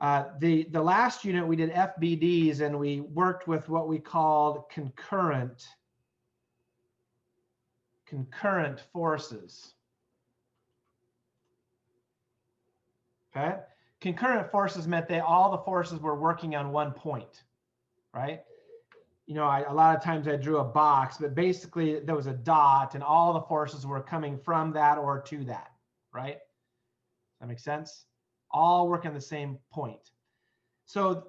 The last unit we did FBDs, and we worked with what we called concurrent forces. Okay, concurrent forces meant that all the forces were working on one point, right? You know, a lot of times I drew a box, but basically there was a dot and all the forces were coming from that or to that, right? That makes sense? All work on the same point. So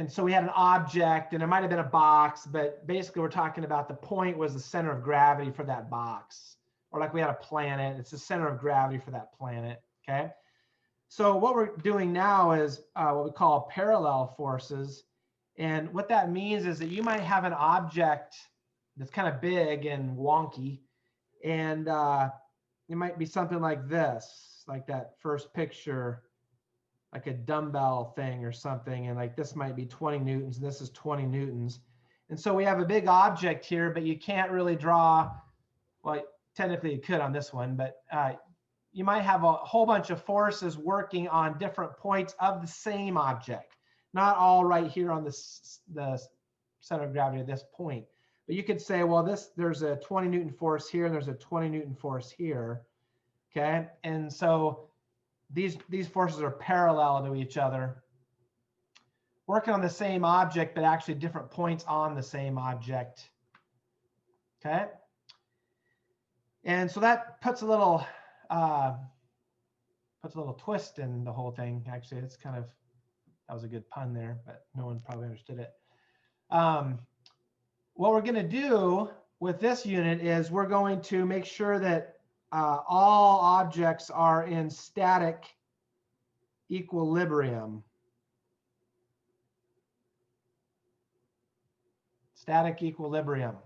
so we had an object, and it might have been a box, but basically we're talking about the point was the center of gravity for that box. Or like we had a planet, it's the center of gravity for that planet, okay? So what we're doing now is what we call parallel forces. And what that means is that you might have an object that's kind of big and wonky, and it might be something like this, like that first picture, like a dumbbell thing or something. And like this might be 20 newtons, and this is 20 newtons. And so we have a big object here, but you can't really draw, well, technically you could on this one, but you might have a whole bunch of forces working on different points of the same object. Not all right here on the center of gravity at this point. But you could say, well, there's a 20 Newton force here, and there's a 20 Newton force here, okay? And so these forces are parallel to each other, working on the same object, but actually different points on the same object, okay? And so that puts a little twist in the whole thing. Actually, it's kind of, that was a good pun there, but no one probably understood it. What we're going to do with this unit is we're going to make sure that all objects are in static equilibrium. Static equilibrium.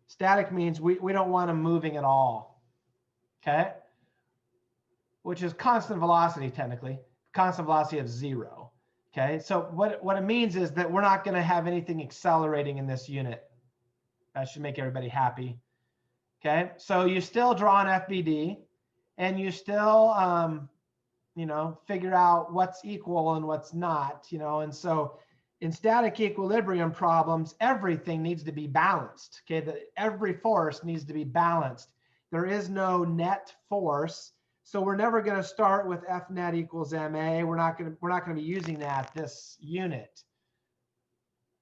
Static means we don't want them moving at all, okay? Which is constant velocity, technically. Constant velocity of 0. Okay, so what it means is that we're not going to have anything accelerating in this unit. That should make everybody happy. Okay, so you still draw an FBD, and you still, you know, figure out what's equal and what's not, you know. And so in static equilibrium problems, everything needs to be balanced. Okay, every force needs to be balanced. There is no net force. So we're never going to start with F net equals ma. We're not going to be using that this unit.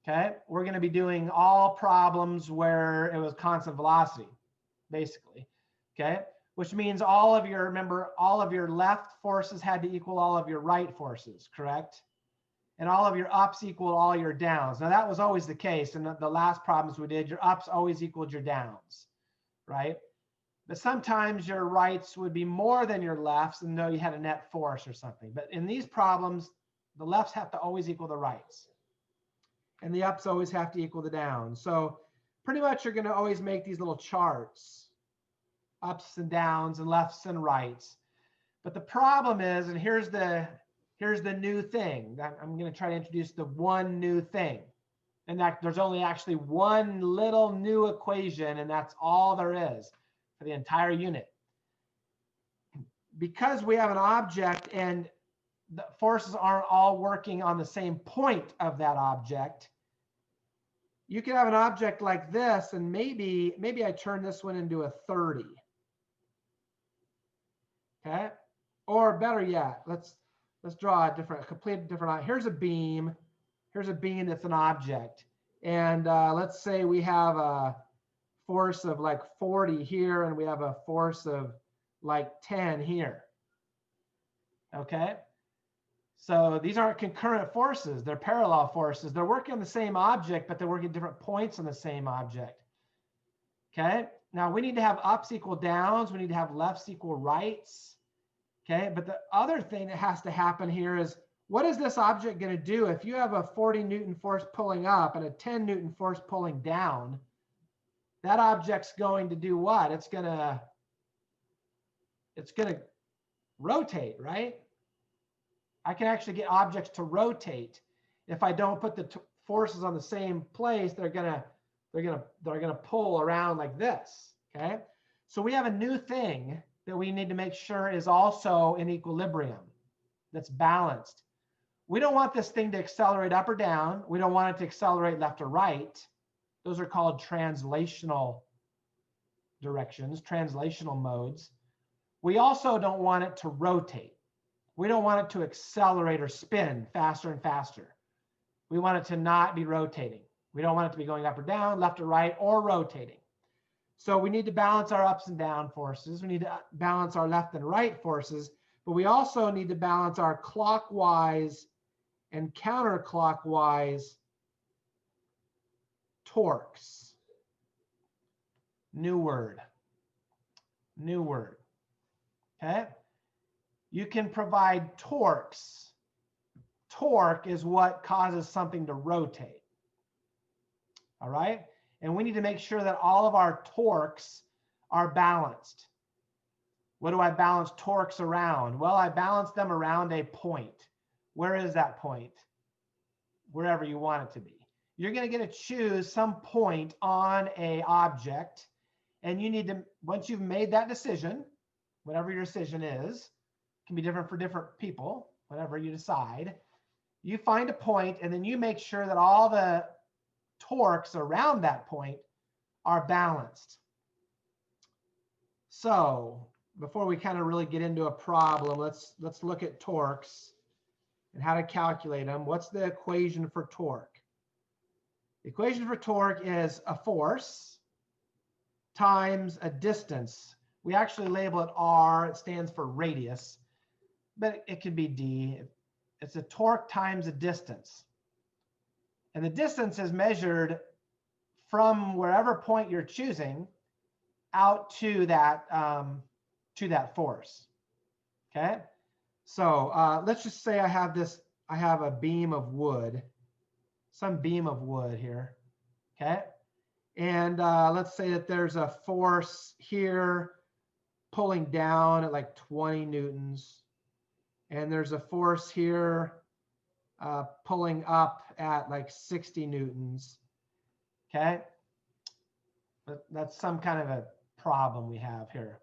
Okay, we're going to be doing all problems where it was constant velocity, basically. Okay, which means remember, all of your left forces had to equal all of your right forces, correct? And all of your ups equal all your downs. Now that was always the case. In the last problems we did, your ups always equaled your downs, right? But sometimes your rights would be more than your lefts, and though you had a net force or something. But in these problems, the lefts have to always equal the rights, and the ups always have to equal the downs. So pretty much you're going to always make these little charts, ups and downs and lefts and rights. But the problem is, and here's the new thing that I'm going to try to introduce, the one new thing, and that there's only actually one little new equation, and that's all there is for the entire unit. Because we have an object and the forces aren't all working on the same point of that object, you can have an object like this, and maybe I turn this one into a 30. Okay, or better yet, let's draw a complete different. Here's a beam. Here's a beam that's an object, and let's say we have a force of like 40 here, and we have a force of like 10 here. Okay, so these aren't concurrent forces, they're parallel forces. They're working on the same object, but they're working at different points on the same object. Okay, now we need to have ups equal downs, we need to have lefts equal rights. Okay, but the other thing that has to happen here is, what is this object going to do if you have a 40 Newton force pulling up and a 10 Newton force pulling down? That object's going to do what? It's gonna rotate, right? I can actually get objects to rotate. If I don't put the forces on the same place, they're gonna pull around like this. Okay, so we have a new thing that we need to make sure is also in equilibrium, that's balanced. We don't want this thing to accelerate up or down. We don't want it to accelerate left or right. Those are called translational directions, translational modes. We also don't want it to rotate. We don't want it to accelerate or spin faster and faster. We want it to not be rotating. We don't want it to be going up or down, left or right, or rotating. So we need to balance our ups and down forces. We need to balance our left and right forces, but we also need to balance our clockwise and counterclockwise torques. New word. New word. Okay? You can provide torques. Torque is what causes something to rotate. All right? And we need to make sure that all of our torques are balanced. What do I balance torques around? Well, I balance them around a point. Where is that point? Wherever you want it to be. You're going to get to choose some point on an object, and you need to, once you've made that decision, whatever your decision is, can be different for different people, whatever you decide, you find a point, and then you make sure that all the torques around that point are balanced. So before we kind of really get into a problem, let's look at torques and how to calculate them. What's the equation for torque? The equation for torque is a force times a distance. We actually label it R. It stands for radius, but it could be D. It's a torque times a distance. And the distance is measured from wherever point you're choosing out to that force. Okay. So let's just say I have a beam of wood, some beam of wood here. Okay. And let's say that there's a force here pulling down at like 20 newtons. And there's a force here pulling up at like 60 newtons. Okay. But that's some kind of a problem we have here.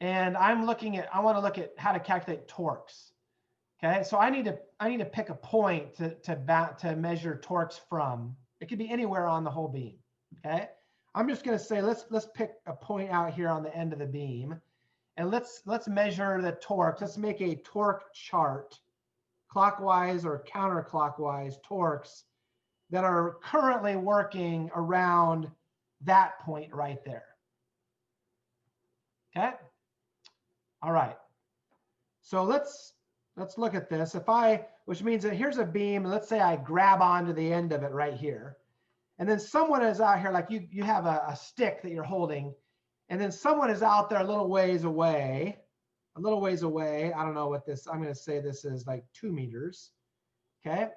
And I want to look at how to calculate torques. Okay. So I need to pick a point to measure torques from. It could be anywhere on the whole beam. Okay. I'm just going to say, let's pick a point out here on the end of the beam, and let's measure the torques. Let's make a torque chart, clockwise or counterclockwise torques that are currently working around that point right there. Okay. All right. So let's look at this. Which means that here's a beam, and let's say I grab onto the end of it right here. And then someone is out here, like you have a stick that you're holding, and then someone is out there a little ways away. I don't know what this, I'm going to say this is like 2 meters. Okay.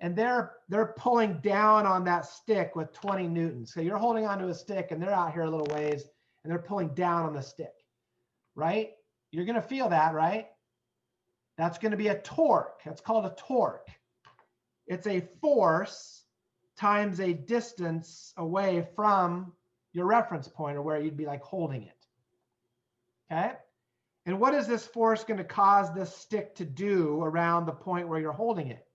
And they're pulling down on that stick with 20 newtons. So you're holding onto a stick, and they're out here a little ways, and they're pulling down on the stick, right? You're going to feel that, right? That's going to be a torque. That's called a torque. It's a force times a distance away from your reference point, or where you'd be like holding it. Okay. And what is this force going to cause this stick to do around the point where you're holding it?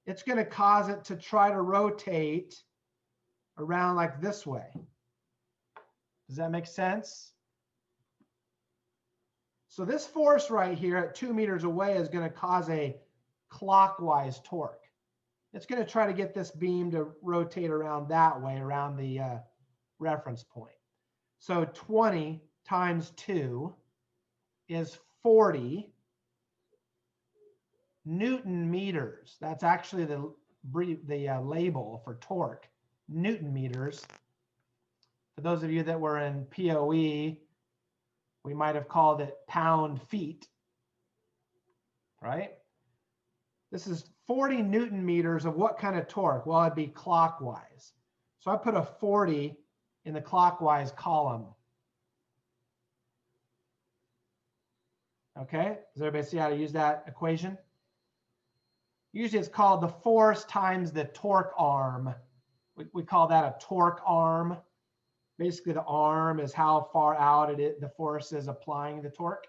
It's going to cause it to try to rotate around like this way. Does that make sense? So this force right here at 2 meters away is going to cause a clockwise torque. It's going to try to get this beam to rotate around that way, around the reference point. So 20 times 2 is 40 Newton meters. That's actually the label for torque, Newton meters. For those of you that were in POE, we might have called it pound feet, right? This is 40 Newton meters of what kind of torque? Well, it'd be clockwise. So I put a 40 in the clockwise column. Okay, does everybody see how to use that equation? Usually it's called the force times the torque arm. We call that a torque arm. Basically, the arm is how far out the force is applying the torque.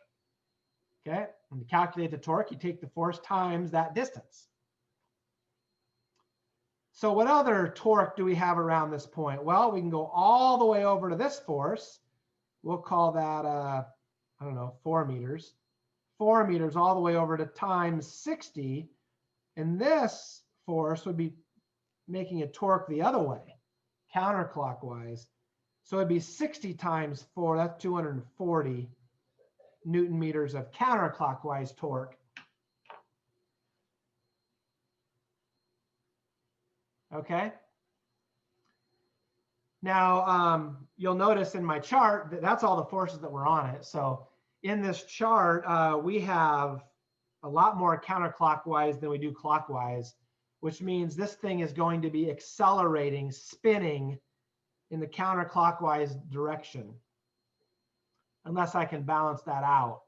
Okay, when you calculate the torque, you take the force times that distance. So what other torque do we have around this point? Well, we can go all the way over to this force. We'll call that, I don't know, 4 meters. 4 meters all the way over to times 60. And this force would be making a torque the other way, counterclockwise. So it'd be 60 times 4, that's 240 Newton meters of counterclockwise torque. Okay. Now, you'll notice in my chart that that's all the forces that were on it. So in this chart, we have a lot more counterclockwise than we do clockwise, which means this thing is going to be accelerating, spinning in the counterclockwise direction, unless I can balance that out.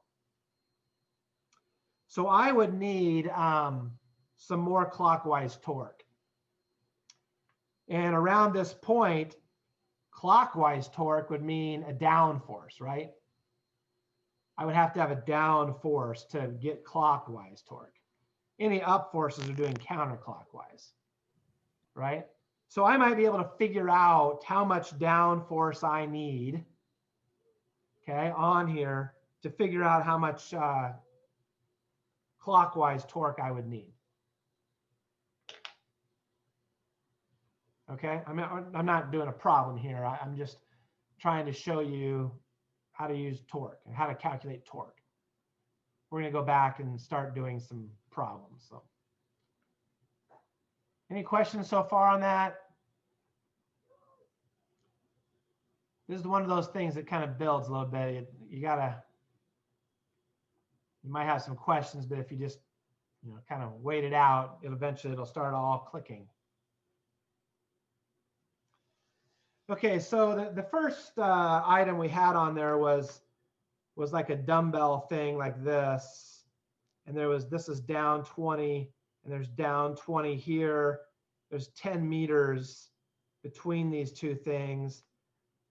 So I would need some more clockwise torque. And around this point, clockwise torque would mean a down force, right? I would have to have a down force to get clockwise torque. Any up forces are doing counterclockwise, right? So I might be able to figure out how much down force I need, okay, on here to figure out how much clockwise torque I would need. Okay, I'm not doing a problem here. I'm just trying to show you how to use torque and how to calculate torque. We're going to go back and start doing some problems. So, any questions so far on that? This is one of those things that kind of builds a little bit. You might have some questions, but if you just, kind of wait it out, it'll start all clicking. Okay, so the first item we had on there was like a dumbbell thing like this, and this is down 20, and there's down 20 here. There's 10 meters between these two things.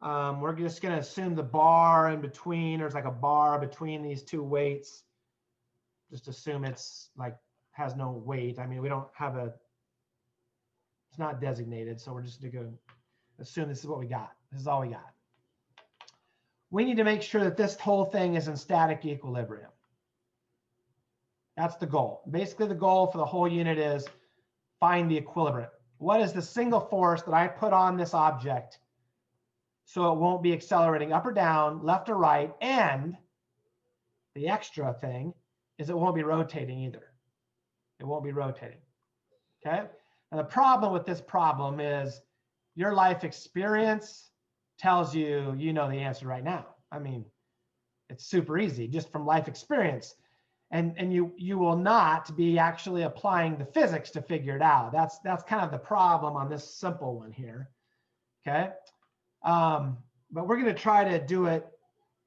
We're just going to assume the bar in between, there's like a bar between these two weights. Just assume it's like has no weight. I mean, we don't have it's not designated, so we're just going to assume this is what we got. This is all we got. We need to make sure that this whole thing is in static equilibrium. That's the goal. Basically, the goal for the whole unit is find the equilibrium. What is the single force that I put on this object so it won't be accelerating up or down, left or right, and the extra thing is it won't be rotating either. It won't be rotating, okay? Now, the problem with this problem is your life experience tells you, you know the answer right now. I mean, it's super easy just from life experience. And you will not be actually applying the physics to figure it out. That's kind of the problem on this simple one here, okay? But we're going to try to do it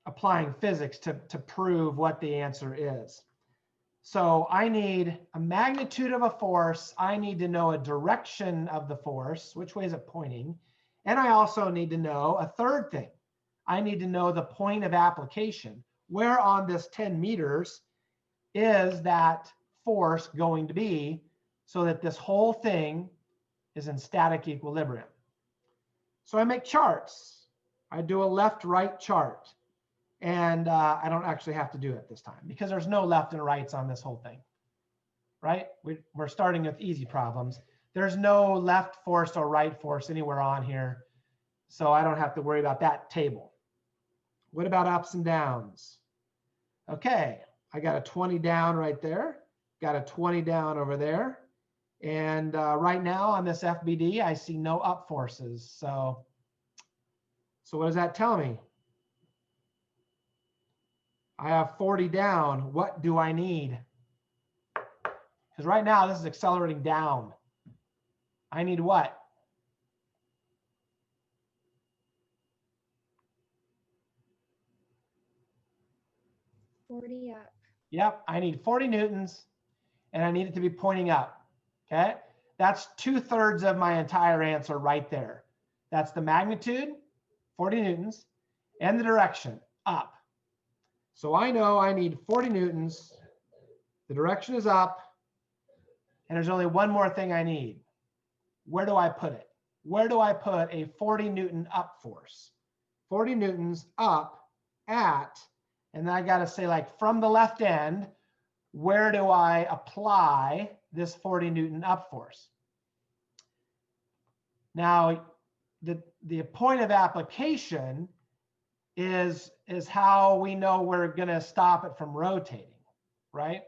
applying physics to prove what the answer is. So I need a magnitude of a force. I need to know a direction of the force. Which way is it pointing? And I also need to know a third thing. I need to know the point of application. Where on this 10 meters is that force going to be so that this whole thing is in static equilibrium? So I make charts. I do a left-right chart. And I don't actually have to do it this time because there's no left and rights on this whole thing, right? We're starting with easy problems. There's no left force or right force anywhere on here, so I don't have to worry about that table. What about ups and downs? Okay, I got a 20 down right there, got a 20 down over there, and right now on this FBD, I see no up forces. So what does that tell me? I have 40 down. What do I need? Because right now this is accelerating down. I need what? 40 up. Yep, I need 40 newtons, and I need it to be pointing up. Okay, that's 2/3 of my entire answer right there. That's the magnitude, 40 newtons, and the direction, up. So I know I need 40 newtons. The direction is up. And there's only one more thing I need. Where do I put it? Where do I put a 40 Newton up force? 40 newtons up at, and then I got to say, like, from the left end, where do I apply this 40 Newton up force? Now, the point of application is how we know we're going to stop it from rotating, right?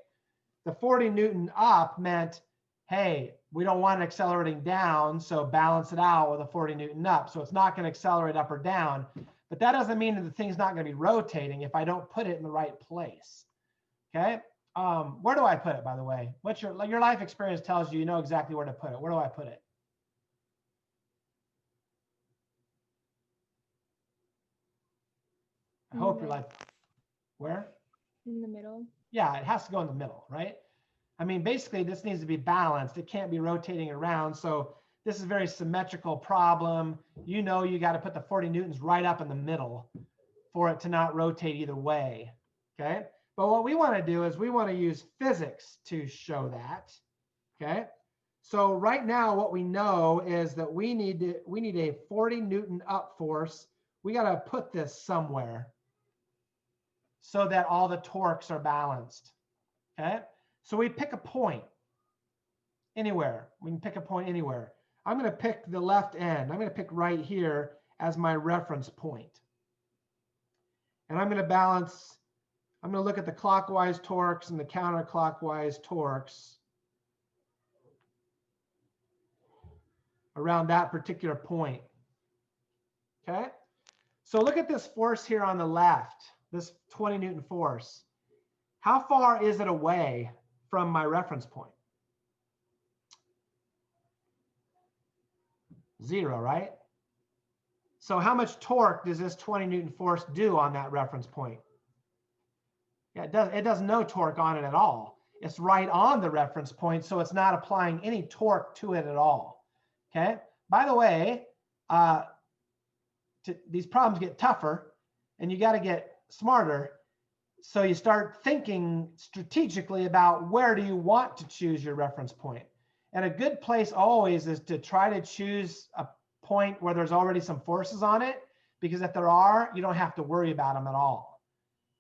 The 40 Newton up meant, hey, we don't want it accelerating down, so balance it out with a 40 Newton up. So it's not going to accelerate up or down, but that doesn't mean that the thing's not going to be rotating if I don't put it in the right place. Okay, where do I put it, by the way? What's your life experience tells you, you know exactly where to put it. Where do I put it? I hope your life, where? In the middle. Yeah, it has to go in the middle, right? I mean, basically, this needs to be balanced. It can't be rotating around. So this is a very symmetrical problem. You know, you got to put the 40 newtons right up in the middle for it to not rotate either way, okay? But what we want to do is we want to use physics to show that, okay? So right now, what we know is that we need a 40 Newton up force. We got to put this somewhere so that all the torques are balanced, okay? So we pick a point anywhere. We can pick a point anywhere. I'm going to pick the left end. I'm going to pick right here as my reference point. And I'm going to balance, I'm going to look at the clockwise torques and the counterclockwise torques around that particular point. Okay? So look at this force here on the left, this 20 Newton force. How far is it away from my reference point? 0, right? So how much torque does this 20 Newton force do on that reference point? Yeah, it does no torque on it at all. It's right on the reference point, so it's not applying any torque to it at all. Okay? By the way, these problems get tougher, and you got to get smarter. So you start thinking strategically about where do you want to choose your reference point. And a good place always is to try to choose a point where there's already some forces on it, because if there are, you don't have to worry about them at all,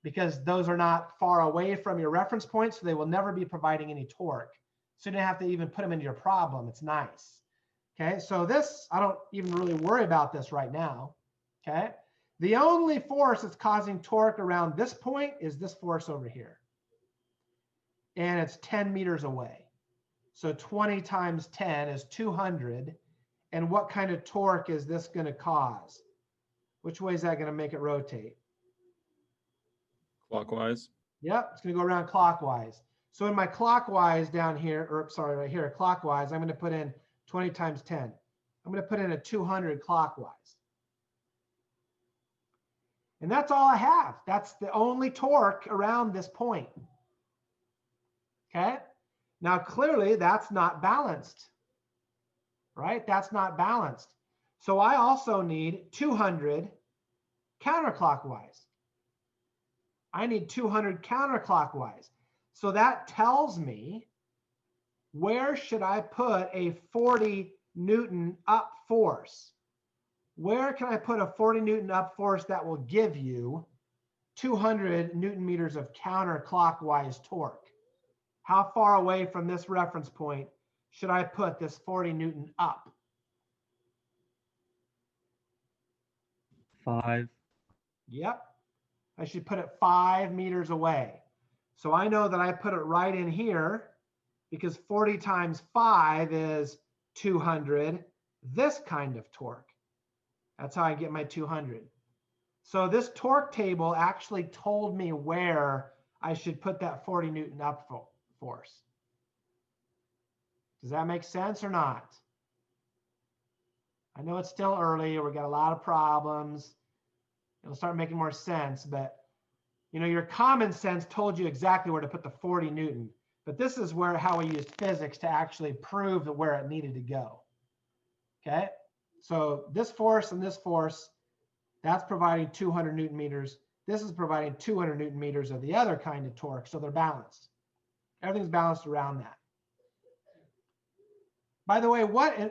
because those are not far away from your reference point, so they will never be providing any torque. So you don't have to even put them into your problem. It's nice. Okay, so this, I don't even really worry about this right now. Okay. The only force that's causing torque around this point is this force over here. And it's 10 meters away. So 20 times 10 is 200. And what kind of torque is this going to cause? Which way is that going to make it rotate? Clockwise. Yep, it's going to go around clockwise. So in my clockwise down here, or sorry, right here, clockwise, I'm going to put in 20 times 10. I'm going to put in a 200 clockwise. And that's all I have. That's the only torque around this point. Okay? Now, clearly, that's not balanced, right? That's not balanced. So I also need 200 counterclockwise. I need 200 counterclockwise. So that tells me, where should I put a 40 Newton up force? Where can I put a 40 Newton up force that will give you 200 Newton meters of counterclockwise torque? How far away from this reference point should I put this 40 Newton up? 5. Yep. I should put it 5 meters away. So I know that I put it right in here, because 40 times 5 is 200, this kind of torque. That's how I get my 200. So this torque table actually told me where I should put that 40 Newton up force. Does that make sense or not? I know it's still early. We've got a lot of problems. It'll start making more sense, but you know, your common sense told you exactly where to put the 40 Newton. But this is how we used physics to actually prove where it needed to go. Okay? So this force and this force, that's providing 200 Newton meters. This is providing 200 Newton meters of the other kind of torque, so they're balanced. Everything's balanced around that. By the way,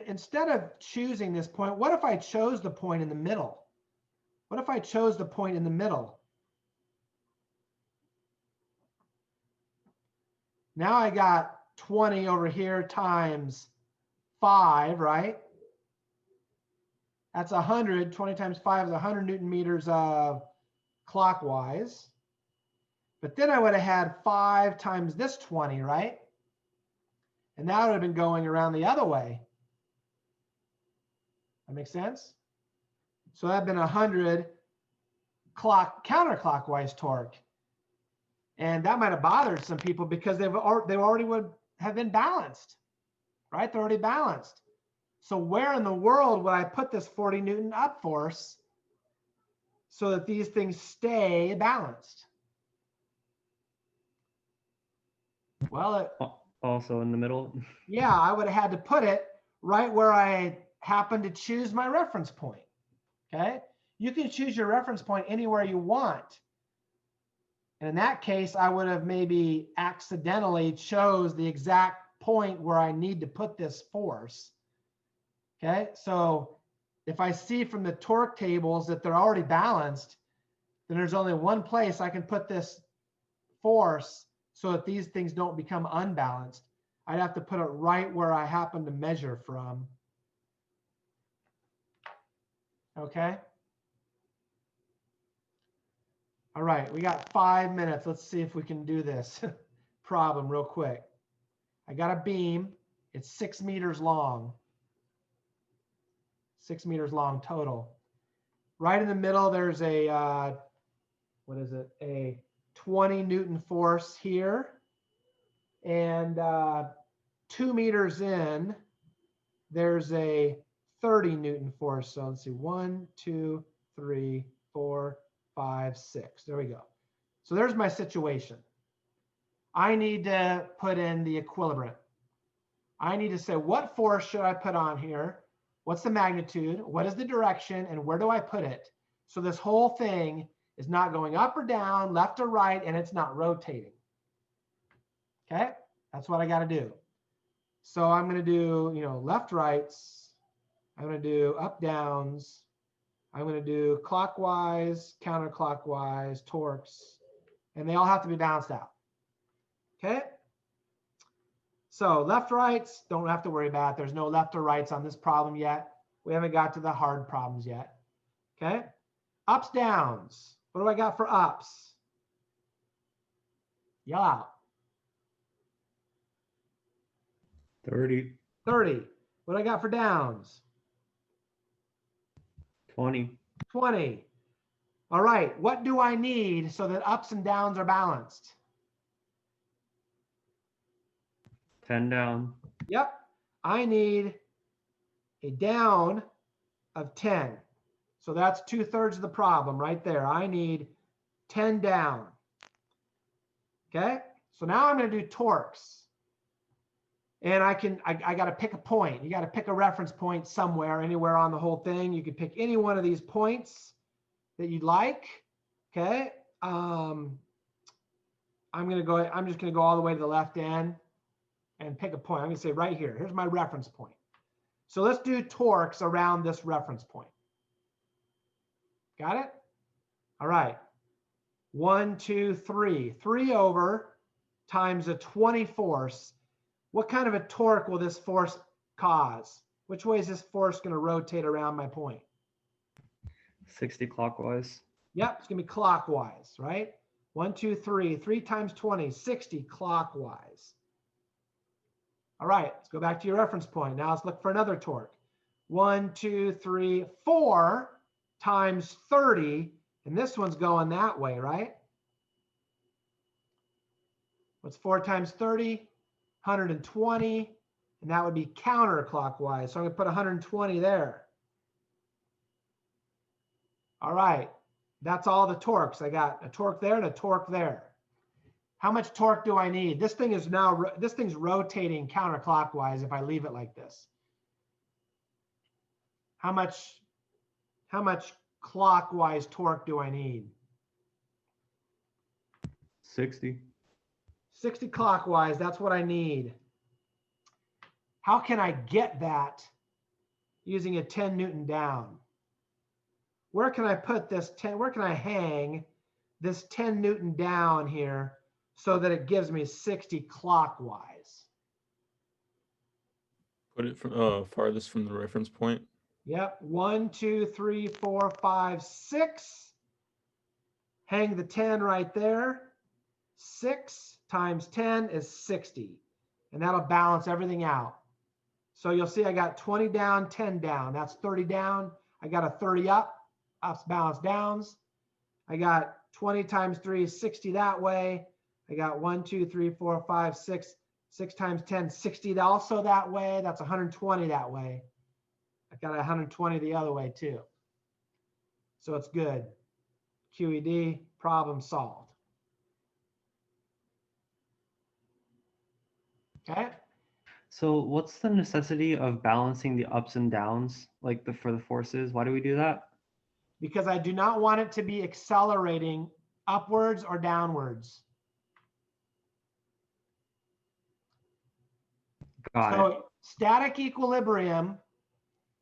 instead of choosing this point, what if I chose the point in the middle? What if I chose the point in the middle? Now I got 20 over here times 5, right? That's 100. 20 times 5 is 100 Newton meters of clockwise. But then I would have had 5 times this 20, right? And that would have been going around the other way. That makes sense? So that'd been 100 counterclockwise torque. And that might have bothered some people because they already would have been balanced, right? They're already balanced. So where in the world would I put this 40 Newton up force so that these things stay balanced? Well, also in the middle. Yeah, I would have had to put it right where I happen to choose my reference point. Okay, you can choose your reference point anywhere you want. And in that case, I would have maybe accidentally chose the exact point where I need to put this force. Okay, so if I see from the torque tables that they're already balanced, then there's only one place I can put this force so that these things don't become unbalanced. I'd have to put it right where I happen to measure from. Okay. All right, we got 5 minutes. Let's see if we can do this problem real quick. I got a beam. It's 6 meters long. 6 meters long total. Right in the middle, there's a, what is it? A 20 Newton force here. And 2 meters in, there's a 30 Newton force. So let's see, 1, 2, 3, 4, 5, 6. There we go. So there's my situation. I need to put in the equilibrium. I need to say, what force should I put on here? What's the magnitude? What is the direction? And where do I put it? So this whole thing is not going up or down, left or right, and it's not rotating. Okay, that's what I got to do. So I'm going to do, left, rights. I'm going to do up, downs. I'm going to do clockwise, counterclockwise, torques, and they all have to be balanced out. Okay. So left, rights, don't have to worry about it. There's no left or rights on this problem yet. We haven't got to the hard problems yet. Okay. Ups, downs. What do I got for ups? Yell out. 30. 30. What do I got for downs? 20. 20. All right. What do I need so that ups and downs are balanced? 10 down. Yep. I need a down of 10. So that's 2/3 of the problem right there. I need 10 down. Okay. So now I'm going to do torques. And I got to pick a point. You got to pick a reference point somewhere, anywhere on the whole thing. You can pick any one of these points that you'd like. Okay. I'm just going to go all the way to the left end and pick a point. I'm going to say right here. Here's my reference point. So let's do torques around this reference point. Got it? All right. 1, 2, 3. 3 over times a 20 force. What kind of a torque will this force cause? Which way is this force going to rotate around my point? 60 clockwise. Yep, it's going to be clockwise, right? 1, 2, 3. 3 times 20, 60 clockwise. All right, let's go back to your reference point. Now let's look for another torque. 1, 2, 3, 4 times 30. And this one's going that way, right? What's 4 times 30? 120. And that would be counterclockwise. So I'm going to put 120 there. All right. That's all the torques. I got a torque there and a torque there. How much torque do I need? This thing's rotating counterclockwise if I leave it like this. How much clockwise torque do I need? 60. 60 clockwise, that's what I need. How can I get that using a 10 Newton down? Where can I put this 10, where can I hang this 10 Newton down here so that it gives me 60 clockwise? Put it from farthest from the reference point. Yep, 1, 2, 3, 4, 5, 6. Hang the 10 right there. 6 times 10 is 60. And that'll balance everything out. So you'll see I got 20 down, 10 down. That's 30 down. I got a 30 up, ups, balance, downs. I got 20 times 3 is 60 that way. I got 1, 2, 3, 4, 5, 6. 6 times 10, 60 also that way. That's 120 that way. I got 120 the other way too. So it's good. QED, problem solved. Okay. So what's the necessity of balancing the ups and downs, like for the forces? Why do we do that? Because I do not want it to be accelerating upwards or downwards. Got it. So static equilibrium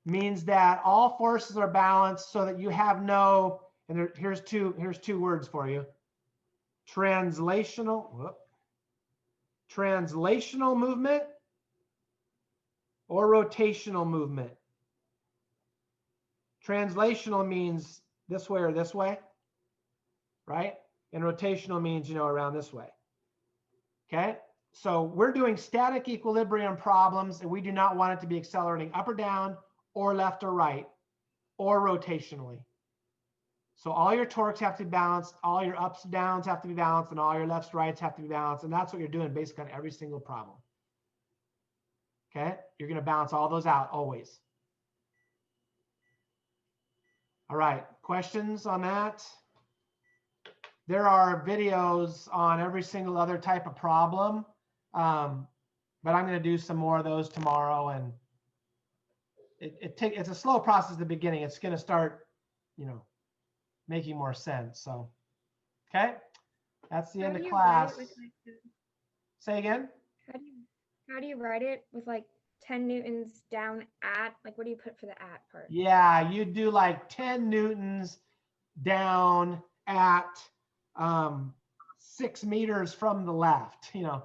means that all forces are balanced so that you have no, and here's two words for you. Translational movement or rotational movement. Translational means this way or this way, right? And rotational means, around this way. Okay? So we're doing static equilibrium problems, and we do not want it to be accelerating up or down or left or right or rotationally. So all your torques have to be balanced, all your ups and downs have to be balanced, and all your lefts, rights have to be balanced. And that's what you're doing basically on every single problem. Okay? You're going to balance all those out always. All right, questions on that? There are videos on every single other type of problem, but I'm going to do some more of those tomorrow. And it's a slow process at the beginning. It's going to start, making more sense. So, okay, that's the end of class. Say again. How do you write it with like 10 newtons down at? Like, what do you put for the at part? Yeah, you do like 10 newtons down at 6 meters from the left. Okay.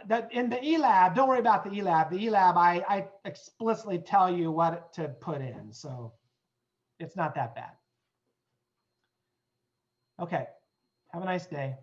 That in the ELAB, don't worry about the ELAB. The ELAB, I explicitly tell you what to put in, so it's not that bad. Okay, have a nice day.